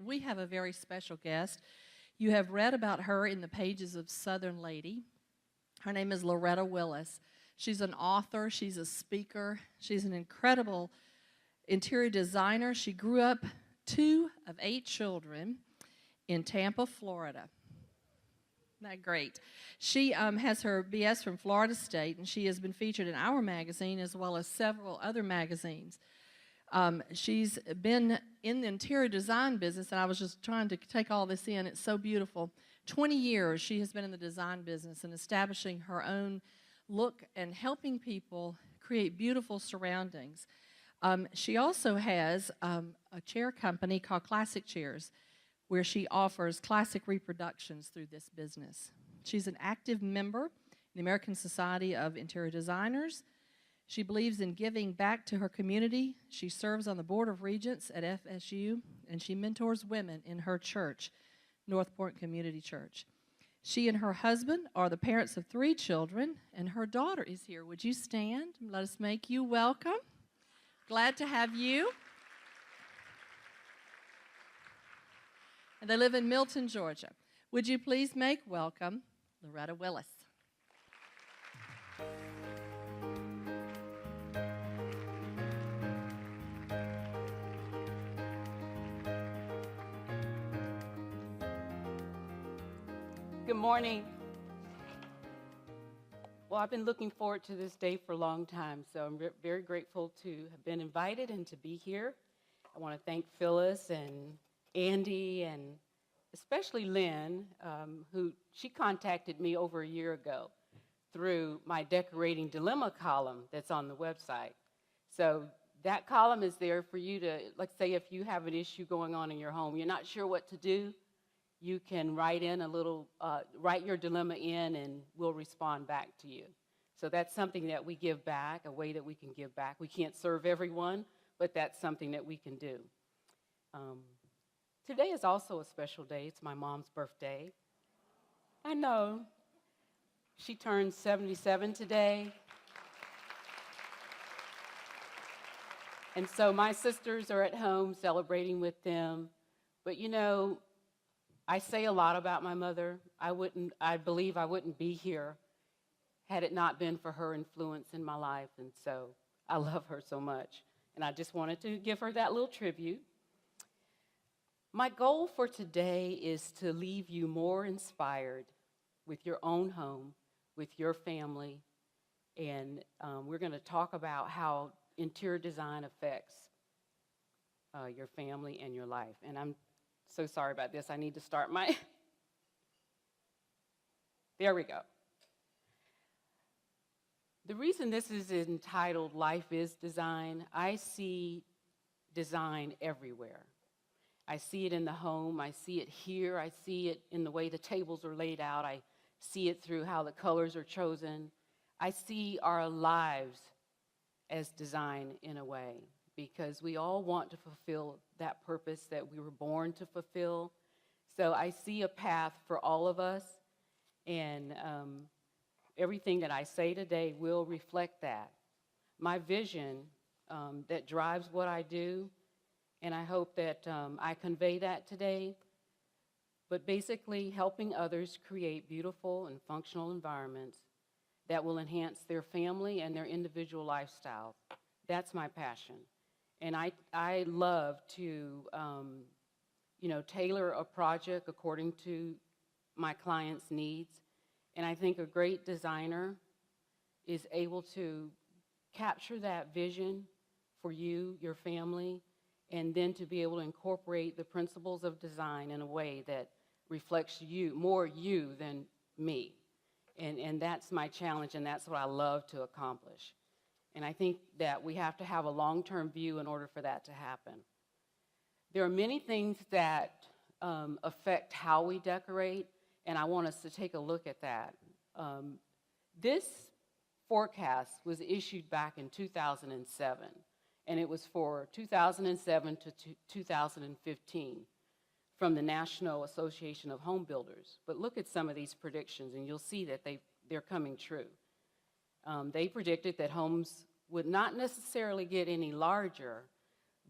We have a very special guest. You have read about her in the pages of Southern Lady. Her name is Loretta Willis. She's an author, she's a speaker, she's an incredible interior designer. She grew up 2 of 8 children in Tampa, Florida. Isn't that great? She has her BS from Florida State, and she has been featured in our magazine as well as several other magazines. She's been in the interior design business, and I was just trying to take all this in. It's so beautiful. 20 years she has been in the design business and establishing her own look and helping people create beautiful surroundings. She also has a chair company called Classic Chairs, where she offers classic reproductions through this business. She's an active member in the American Society of Interior Designers. She believes in giving back to her community. She serves on the Board of Regents at FSU, and she mentors women in her church, North Point Community Church. She and her husband are the parents of 3 children, and her daughter is here. Would you stand? Let us make you welcome. Glad to have you. And they live in Milton, Georgia. Would you please make welcome Loretta Willis. Good morning. Well, I've been looking forward to this day for a long time, so I'm very grateful to have been invited and to be here. I want to thank Phyllis and Andy and especially Lynn, who she contacted me over a year ago through my Decorating Dilemma column that's on the website. So that column is there for you to, let's say if you have an issue going on in your home, you're not sure what to do, you can write your dilemma in and we'll respond back to you. So that's something that we give back, a way that we can give back. We can't serve everyone, but that's something that we can do. Today is also a special day. It's my mom's birthday. I know. She turned 77 today. And so my sisters are at home celebrating with them. But you know, I say a lot about my mother. I believe I wouldn't be here had it not been for her influence in my life. And so I love her so much. And I just wanted to give her that little tribute. My goal for today is to leave you more inspired with your own home, with your family, and we're going to talk about how interior design affects your family and your life. And I'm so sorry about this. I need to start my... There we go. The reason this is entitled Life is Design, I see design everywhere. I see it in the home, I see it here, I see it in the way the tables are laid out, I see it through how the colors are chosen. I see our lives as design in a way, because we all want to fulfill that purpose that we were born to fulfill. So I see a path for all of us, and everything that I say today will reflect that. My vision that drives what I do, and I hope that I convey that today, but basically helping others create beautiful and functional environments that will enhance their family and their individual lifestyle. That's my passion. And I love to tailor a project according to my client's needs. And I think a great designer is able to capture that vision for you, your family, and then to be able to incorporate the principles of design in a way that reflects you, more you than me. And that's my challenge, and that's what I love to accomplish. And I think that we have to have a long-term view in order for that to happen. There are many things that affect how we decorate, and I want us to take a look at that. This forecast was issued back in 2007. And it was for 2007 to 2015 from the National Association of Home Builders. But look at some of these predictions, and you'll see that they're coming true. They predicted that homes would not necessarily get any larger,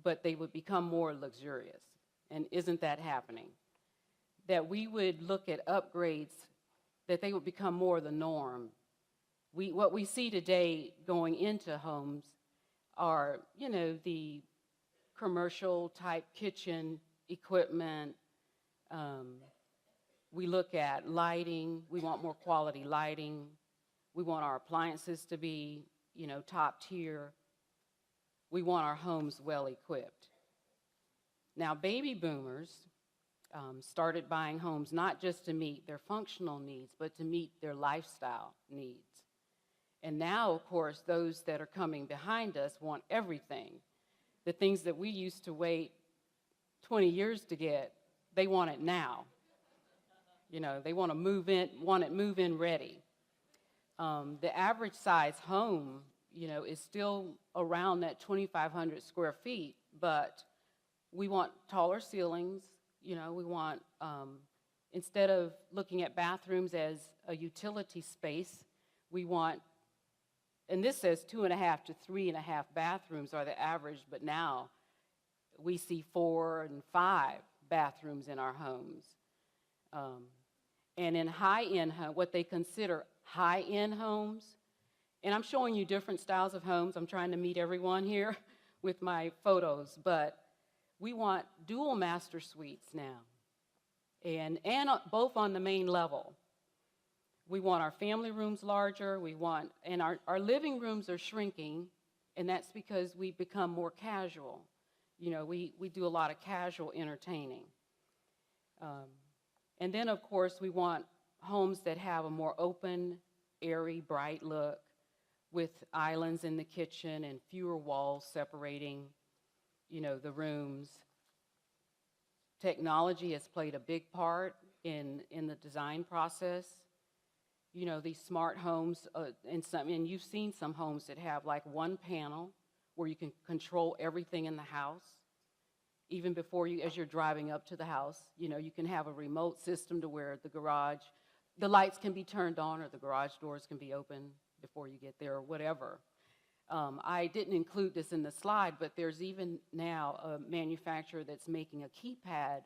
but they would become more luxurious. and isn't that happening? That we would look at upgrades, that they would become more the norm. What we see today going into homes are, the commercial type kitchen equipment. We look at lighting. We want more quality lighting. We want our appliances to be, top tier. We want our homes well equipped. Now, baby boomers started buying homes not just to meet their functional needs, but to meet their lifestyle needs. And now, of course, those that are coming behind us want everything. The things that we used to wait 20 years to get, they want it now. They want to move in ready. The average size home, is still around that 2,500 square feet, but we want taller ceilings. We want, instead of looking at bathrooms as a utility space, we want, and this says 2.5 to 3.5 bathrooms are the average, but now we see 4 and 5 bathrooms in our homes. And in high-end, what they consider high-end homes, and I'm showing you different styles of homes. I'm trying to meet everyone here with my photos, but we want dual master suites now, and both on the main level. We want our family rooms larger. And our living rooms are shrinking, and that's because we become more casual. We do a lot of casual entertaining. And then, of course, we want homes that have a more open, airy, bright look with islands in the kitchen and fewer walls separating, the rooms. Technology has played a big part in the design process. These smart homes, and you've seen some homes that have like one panel where you can control everything in the house. Even before as you're driving up to the house, you can have a remote system to where the lights can be turned on or the garage doors can be open before you get there or whatever. I didn't include this in the slide, but there's even now a manufacturer that's making a keypad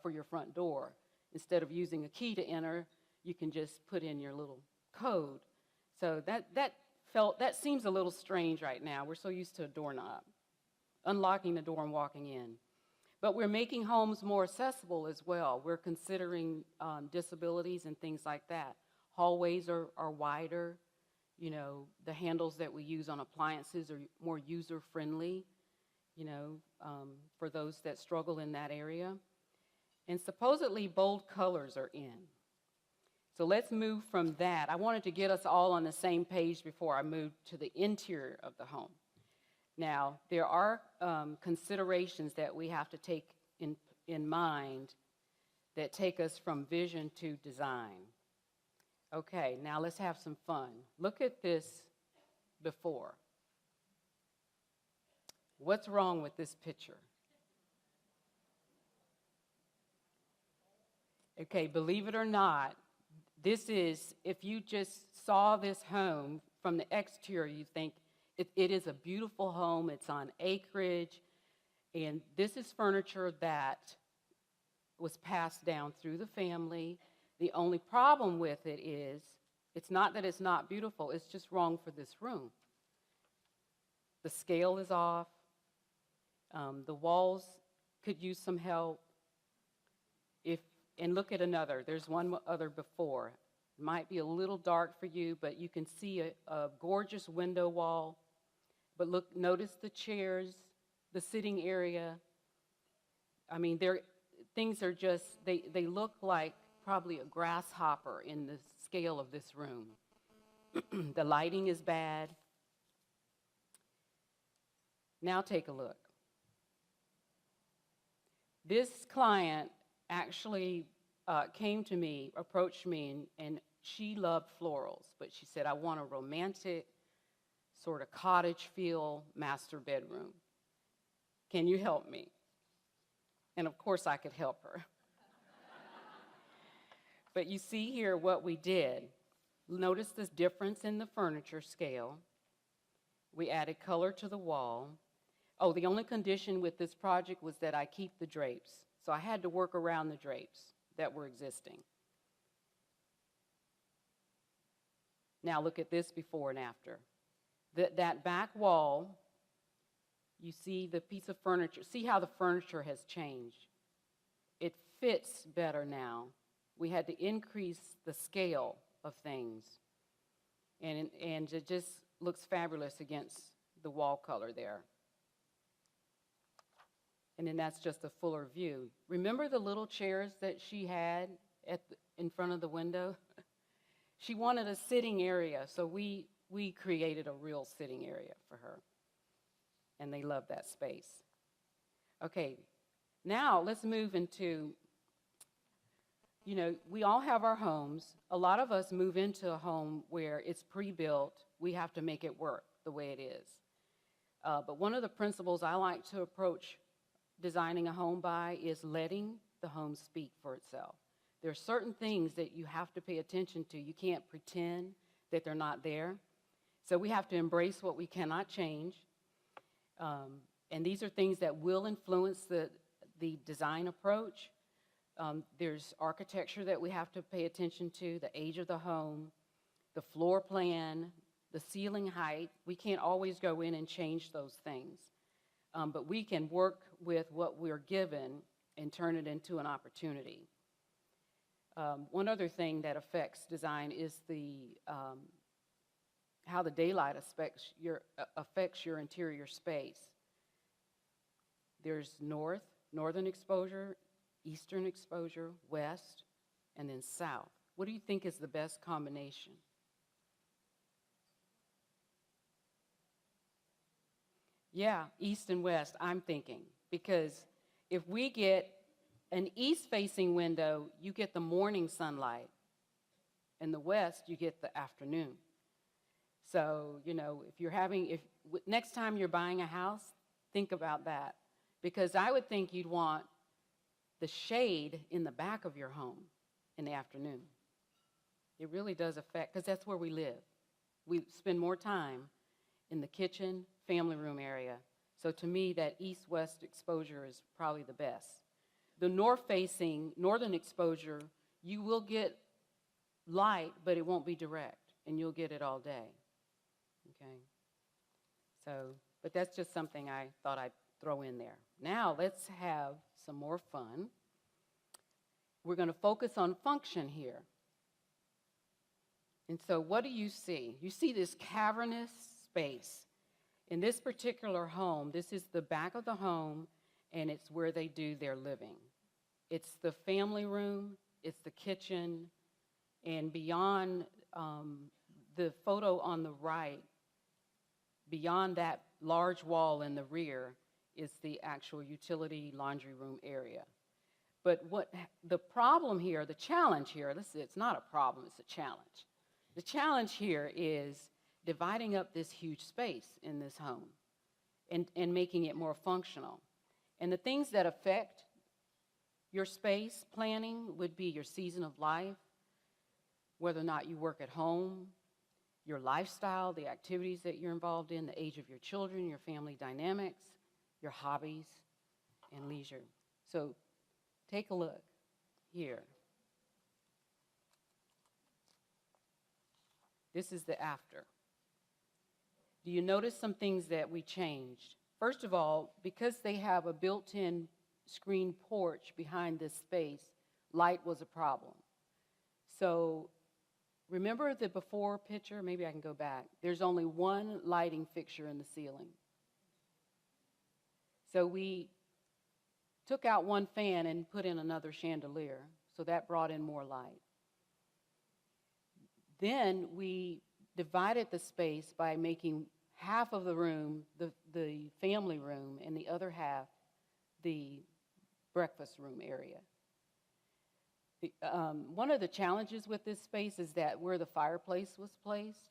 for your front door. Instead of using a key to enter, you can just put in your little code. So that seems a little strange right now. We're so used to a doorknob, unlocking the door and walking in. But we're making homes more accessible as well. We're considering disabilities and things like that. Hallways are wider. The handles that we use on appliances are more user-friendly, for those that struggle in that area. And supposedly bold colors are in. So let's move from that. I wanted to get us all on the same page before I move to the interior of the home. Now, there are considerations that we have to take in mind that take us from vision to design. Okay, now let's have some fun. Look at this before. What's wrong with this picture? Okay, believe it or not, this is, if you just saw this home from the exterior, you think it is a beautiful home. It's on acreage, and this is furniture that was passed down through the family. The only problem with it is, it's not that it's not beautiful, it's just wrong for this room. The scale is off. The walls could use some help. And look at another. There's one other before. It might be a little dark for you, but you can see a gorgeous window wall. But notice the chairs, the sitting area. I mean, things are just, they look like probably a grasshopper in the scale of this room. The lighting is bad. Now take a look. This client actually came to me, approached me, and she loved florals, but she said, I want a romantic, sort of cottage feel master bedroom. Can you help me? And of course I could help her. But you see here what we did. Notice this difference in the furniture scale. We added color to the wall. Oh, the only condition with this project was that I keep the drapes. So I had to work around the drapes that were existing. Now look at this before and after. That back wall, you see the piece of furniture. See how the furniture has changed. It fits better now. We had to increase the scale of things. And it just looks fabulous against the wall color there. And then that's just a fuller view. Remember the little chairs that she had in front of the window? She wanted a sitting area, so we created a real sitting area for her. And they love that space. Okay, now let's move into, we all have our homes. A lot of us move into a home where it's pre-built. We have to make it work the way it is. But one of the principles I like to approach designing a home by is letting the home speak for itself. There are certain things that you have to pay attention to. You can't pretend that they're not there. So we have to embrace what we cannot change. And these are things that will influence the design approach. There's architecture that we have to pay attention to, the age of the home, the floor plan, the ceiling height. We can't always go in and change those things. But we can work with what we're given and turn it into an opportunity. One other thing that affects design is how the daylight affects your interior space. There's northern exposure, eastern exposure, west, and then south. What do you think is the best combination? Yeah, east and west, I'm thinking, because if we get an east-facing window, you get the morning sunlight. In the west, you get the afternoon. So, if next time you're buying a house, think about that. Because I would think you'd want the shade in the back of your home in the afternoon. It really does affect, because that's where we live. We spend more time in the kitchen, family room area. So to me, that east-west exposure is probably the best. The north-facing, northern exposure, you will get light, but it won't be direct, and you'll get it all day. Okay? So, but that's just something I thought I'd throw in there. Now, let's have some more fun. We're going to focus on function here. And so what do you see? You see this cavernous space. In this particular home, this is the back of the home, and it's where they do their living. It's the family room, it's the kitchen, and beyond the photo on the right, beyond that large wall in the rear, is the actual utility laundry room area. But what the problem here, the challenge here, it's not a problem, it's a challenge. The challenge here is dividing up this huge space in this home and making it more functional. And the things that affect your space planning would be your season of life, whether or not you work at home, your lifestyle, the activities that you're involved in, the age of your children, your family dynamics, your hobbies, and leisure. So take a look here. This is the after. Do you notice some things that we changed? First of all, because they have a built-in screen porch behind this space, light was a problem. So remember the before picture? Maybe I can go back. There's only one lighting fixture in the ceiling. So we took out one fan and put in another chandelier, so that brought in more light. Then we divided the space by making half of the room the family room and the other half the breakfast room area. One of the challenges with this space is that where the fireplace was placed.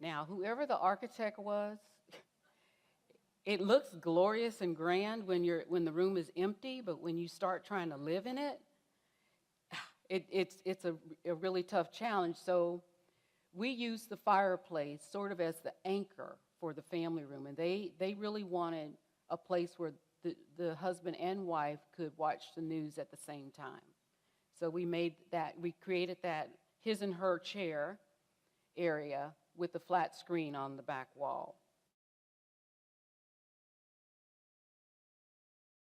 Now, whoever the architect was, it looks glorious and grand when the room is empty, but when you start trying to live in it, it's a really tough challenge. So we use the fireplace sort of as the anchor for the family room. And they really wanted a place where the husband and wife could watch the news at the same time. So we created that his and her chair area with the flat screen on the back wall.